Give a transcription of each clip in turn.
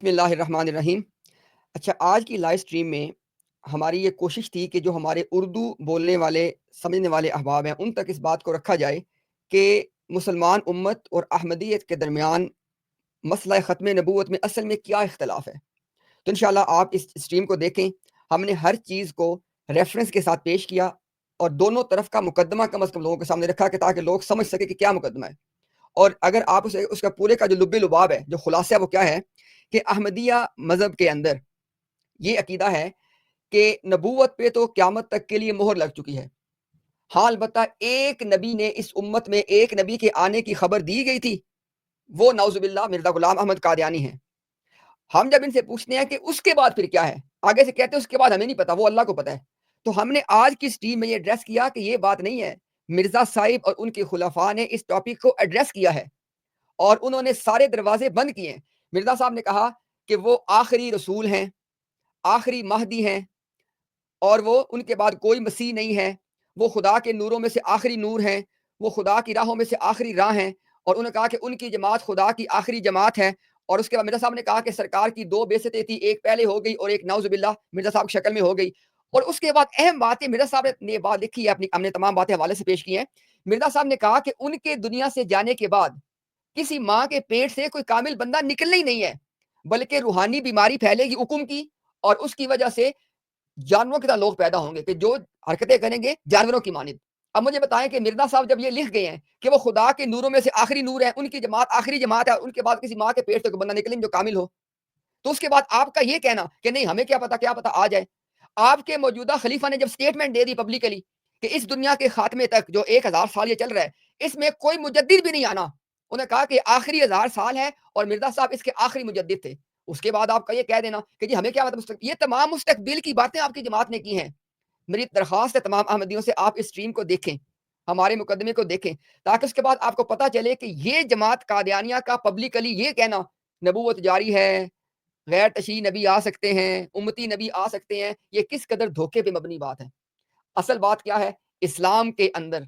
بسم اللہ الرحمن الرحیم۔ اچھا، آج کی لائیو سٹریم میں ہماری یہ کوشش تھی کہ جو ہمارے اردو بولنے والے سمجھنے والے احباب ہیں ان تک اس بات کو رکھا جائے کہ مسلمان امت اور احمدیت کے درمیان مسئلہ ختم نبوت میں اصل میں کیا اختلاف ہے۔ تو انشاءاللہ آپ اس سٹریم کو دیکھیں۔ ہم نے ہر چیز کو ریفرنس کے ساتھ پیش کیا اور دونوں طرف کا مقدمہ کم از کم لوگوں کے سامنے رکھا کہ تاکہ لوگ سمجھ سکے کہ کیا مقدمہ ہے۔ اور اگر آپ اس کا پورے کا جو لب لباب ہے، جو خلاصہ ہے، وہ کیا ہے کہ احمدیہ مذہب کے اندر یہ عقیدہ ہے کہ نبوت پہ تو قیامت تک کے لیے مہر لگ چکی ہے۔ ہاں، البتہ ایک نبی نے اس امت میں ایک نبی کے آنے کی خبر دی گئی تھی، وہ نعوذ باللہ مرزا غلام احمد قادیانی ہیں۔ ہم جب ان سے پوچھتے ہیں کہ اس کے بعد پھر کیا ہے، آگے سے کہتے ہیں اس کے بعد ہمیں نہیں پتا، وہ اللہ کو پتا ہے۔ تو ہم نے آج کی سٹریم میں یہ ایڈریس کیا کہ یہ بات نہیں ہے۔ مرزا صاحب اور ان کے خلفاء نے اس ٹاپک کو ایڈریس کیا ہے اور انہوں نے سارے دروازے بند کیے ہیں۔ مرزا صاحب نے کہا کہ وہ آخری رسول ہیں، آخری مہدی ہیں، اور وہ ان کے بعد کوئی مسیح نہیں ہے، وہ خدا کے نوروں میں سے آخری نور ہیں، وہ خدا کی راہوں میں سے آخری راہ ہیں، اور انہوں نے کہا کہ ان کی جماعت خدا کی آخری جماعت ہے۔ اور اس کے بعد مرزا صاحب نے کہا کہ سرکار کی دو بعثتیں تھی، ایک پہلے ہو گئی اور ایک نعوذ باللہ مرزا صاحب کی شکل میں ہو گئی۔ اور اس کے بعد اہم بات ہے، مرزا صاحب نے یہ بات لکھی ہے، ہم نے تمام باتیں حوالے سے پیش کی ہیں۔ مرزا صاحب نے کہا کہ ان کے دنیا سے جانے کے بعد کسی ماں کے پیٹ سے کوئی کامل بندہ نکلنا ہی نہیں ہے، بلکہ روحانی بیماری پھیلے گی حکم کی، اور اس کی وجہ سے جانوروں کی طرح لوگ پیدا ہوں گے کہ جو حرکتیں کریں گے جانوروں کی مانند۔ اب مجھے بتائیں کہ مرزا صاحب جب یہ لکھ گئے ہیں کہ وہ خدا کے نوروں میں سے آخری نور ہے، ان کی جماعت آخری جماعت ہے، اور ان کے بعد کسی ماں کے پیٹ سے کوئی بندہ نکلے جو کامل ہو، تو اس کے بعد آپ کا یہ کہنا کہ نہیں ہمیں کیا پتا آ جائے۔ آپ کے موجودہ خلیفہ نے جب سٹیٹمنٹ دے دی پبلکلی کہ اس دنیا کے خاتمے تک جو 1000 سال یہ چل رہا ہے اس میں کوئی مجدد بھی نہیں آنا، انہوں نے کہا کہ آخری 1000 سال ہے اور مرزا صاحب اس کے آخری مجدد تھے۔ اس کے بعد آپ کا یہ کہہ دینا کہ جی ہمیں کیا پتا، یہ تمام مستقبل کی باتیں آپ کی جماعت نے کی ہیں۔ میری درخواست ہے تمام احمدیوں سے، آپ اس سٹریم کو دیکھیں، ہمارے مقدمے کو دیکھیں، تاکہ اس کے بعد آپ کو پتہ چلے کہ یہ جماعت قادیانیہ کا پبلکلی یہ کہنا نبوت جاری ہے، غیر تشریعی نبی آ سکتے ہیں، امتی نبی آ سکتے ہیں، یہ کس قدر دھوکے پہ مبنی بات ہے۔ اصل بات کیا ہے؟ اسلام کے اندر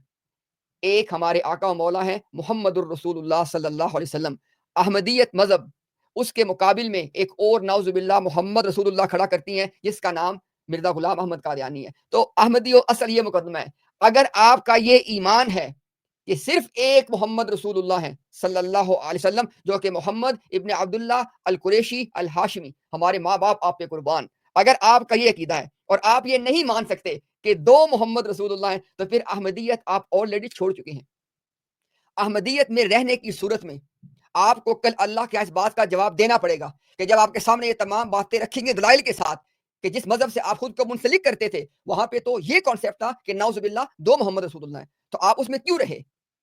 ایک ہمارے آقا و مولا ہیں محمد الرسول اللہ صلی اللہ علیہ وسلم۔ احمدیت مذہب اس کے مقابل میں ایک اور نعوذ باللہ محمد رسول اللہ کھڑا کرتی ہیں جس کا نام مرزا غلام احمد قادیانی ہے۔ تو احمدیوں اصل یہ مقدمہ ہے، اگر آپ کا یہ ایمان ہے کہ صرف ایک محمد رسول اللہ ہیں صلی اللہ علیہ وسلم، جو کہ محمد ابن عبداللہ القریشی الہاشمی، ہمارے ماں باپ آپ پہ قربان، اگر آپ کا یہ عقیدہ ہے اور آپ یہ نہیں مان سکتے کہ دو محمد رسول اللہ ہیں، تو پھر احمدیت آپ آلریڈی چھوڑ چکے ہیں۔ احمدیت میں رہنے کی صورت میں آپ کو کل اللہ کے اس بات کا جواب دینا پڑے گا کہ جب آپ کے سامنے یہ تمام باتیں رکھیں گے دلائل کے ساتھ کہ جس مذہب سے آپ خود کو منسلک کرتے تھے وہاں پہ تو یہ کانسیپٹ تھا کہ نعوذ باللہ دو محمد رسول اللہ ہیں، تو آپ اس میں کیوں رہے؟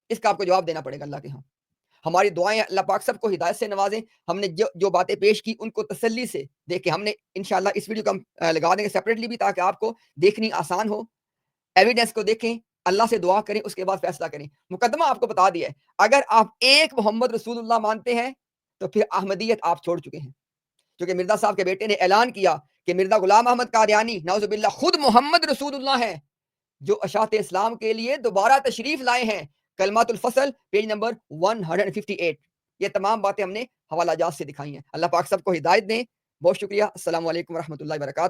اس کا آپ کو جواب دینا پڑے گا اللہ کے ہاں۔ ہماری دعائیں اللہ پاک سب کو ہدایت سے نوازیں۔ ہم نے جو باتیں پیش کی ان کو تسلی سے دیکھیں، ہم نے انشاءاللہ اس ویڈیو کو ہم لگا دیں گے سیپریٹلی بھی تاکہ آپ کو دیکھنی آسان ہو۔ ایویڈنس کو دیکھیں، اللہ سے دعا کریں، اس کے بعد فیصلہ کریں۔ مقدمہ آپ کو بتا دیا ہے، اگر آپ ایک محمد رسول اللہ مانتے ہیں تو پھر احمدیت آپ چھوڑ چکے ہیں، کیونکہ مرزا صاحب کے بیٹے نے اعلان کیا کہ مرزا غلام احمد قادیانی نعوذ باللہ خود محمد رسول اللہ ہیں جو اشاعت اسلام کے لیے دوبارہ تشریف لائے ہیں۔ کلمات الفصل پیج نمبر 158۔ یہ تمام باتیں ہم نے حوالہ جات سے دکھائی ہیں۔ اللہ پاک سب کو ہدایت دیں۔ بہت شکریہ۔ السلام علیکم ورحمۃ اللہ وبرکاتہ۔